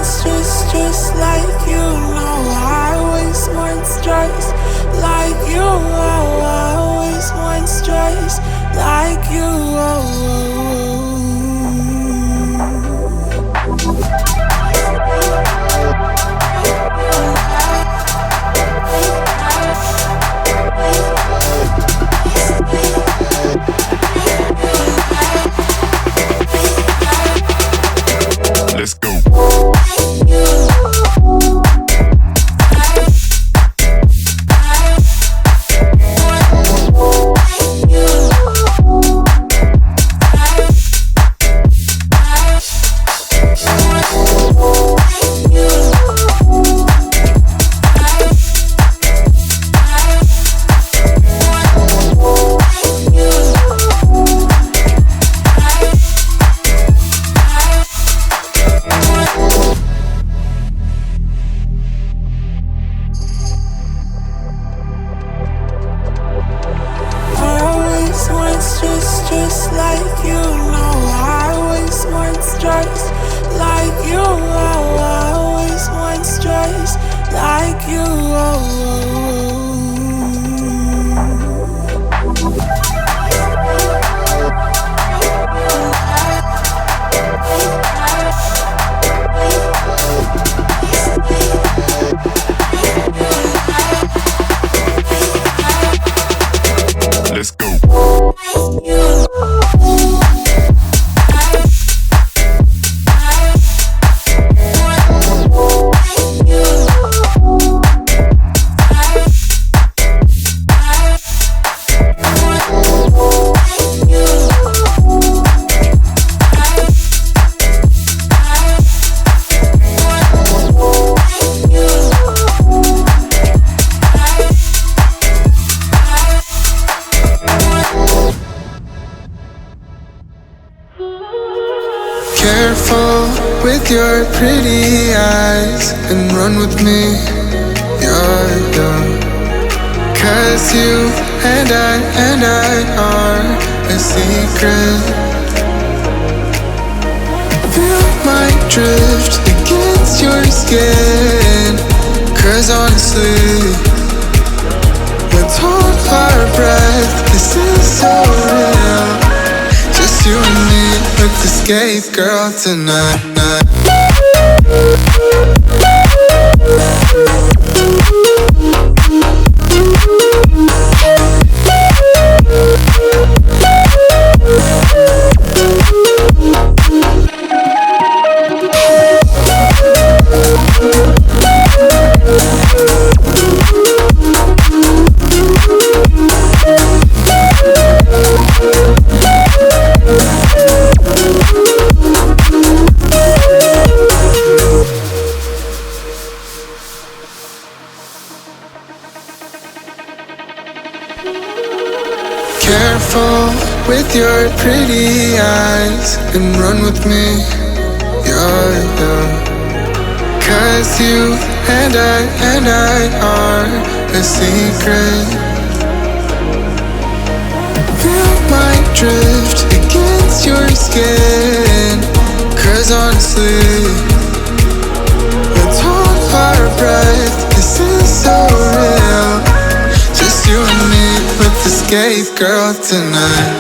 just like you. No, I always want stress like you. Oh, I always want stress like you. Let's go. Just like you. No, I always want stress like you. Oh, I always want stress like you. Let's go. Careful with your pretty eyes and run with me, yeah. Cause you and I are a secret. Feel my drift against your skin. Cause honestly, let's hold our breath, this is so real. Just you and me with the escape girl tonight. Careful with your pretty eyes and run with me, yeah. Cause you and I are a secret. Feel my drift against your skin. Cause honestly, let's hold our breath, this is so real. Just you and me with the escape girl tonight.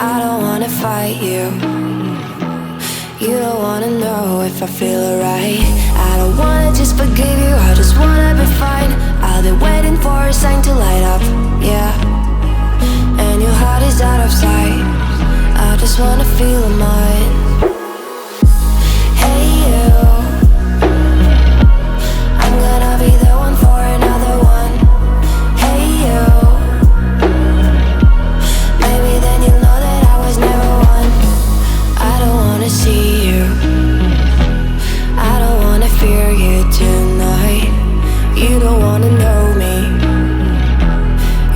I don't wanna fight you. You don't wanna know if I feel alright. I don't wanna just forgive you, I just wanna be fine. I'll be waiting for a sign to light up, yeah. And your heart is out of sight. I just wanna feel mine. Hey you, I'm gonna be the one for another one. Hey you, maybe then you'll know that I was never one. I don't wanna see you, I don't wanna fear you tonight. You don't wanna know me,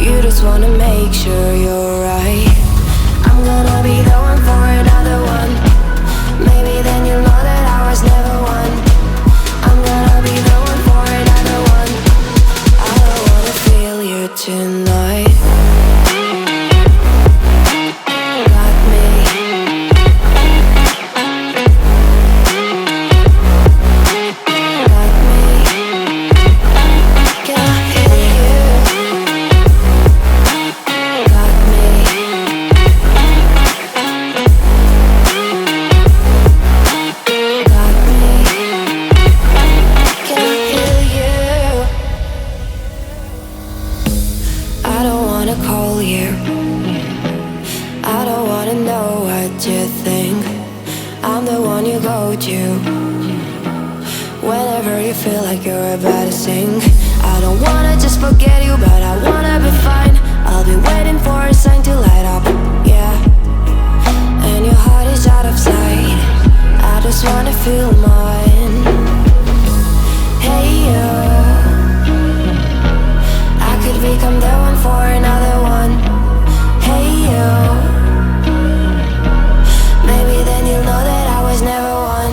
you just wanna make sure you're right. I'm gonna be the one for another one. Maybe then you'll know that I was never one. I'm gonna be the one for another one. I don't wanna feel you tonight. Got me. Got me. Can I hear you? Got me. Got me. Can I hear you? I don't wanna call you. I don't wanna know what you think. I'm the one you go to whenever you feel like you're about to sink. I don't wanna just forget you, but I wanna be fine. I'll be waiting for a sign to light up, yeah. And your heart is out of sight. I just wanna feel mine. Hey you, I could become the one for another one. Hey you, maybe then you'll know that I was never one.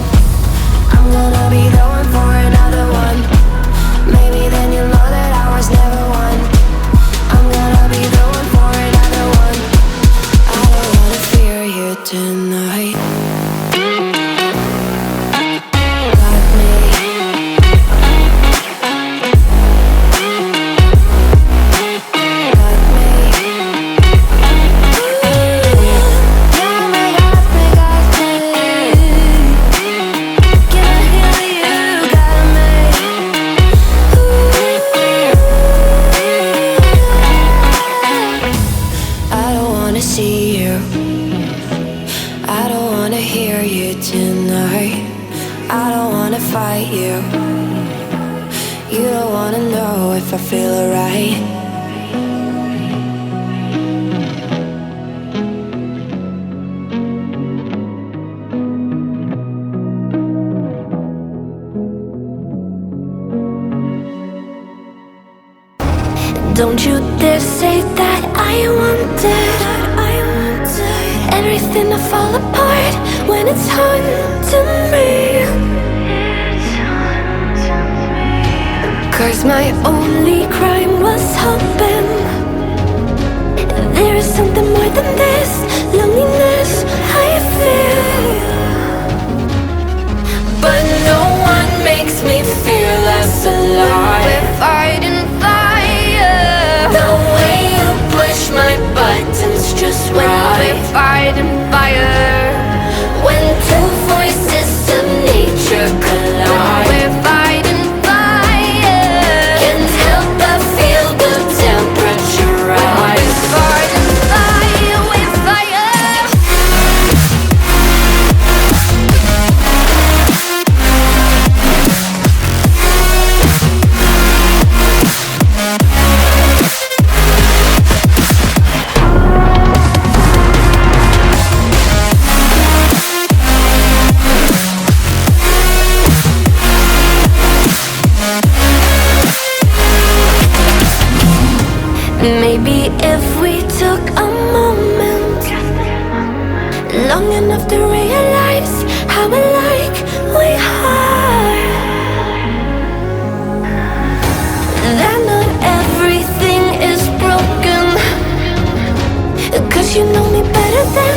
I'm gonna be the one for another one. Maybe then you'll know that I was never one. I'm gonna be the one for another one. I don't wanna fear you tonight. Got me. Got me. Yeah, me, got me, got me. Can I hear you? Got me. I don't wanna see you, I don't wanna hear you tonight. I don't wanna fight you. You don't wanna know if I feel alright. Don't you dare say that I wanted everything to fall apart when it's haunting me. 'Cause my only crime was hoping there is something more than this loneliness I feel. But no one makes me feel less alive. We're fighting fire. The way you push my buttons just right. When we're fighting fire. When two voices of nature collide. When we're fighting fire. Can't help but feel the temperature rise. We're fighting fire. We're fire. Maybe if we took a moment long enough to realize how alike we are, that not everything is broken. 'Cause you know me better than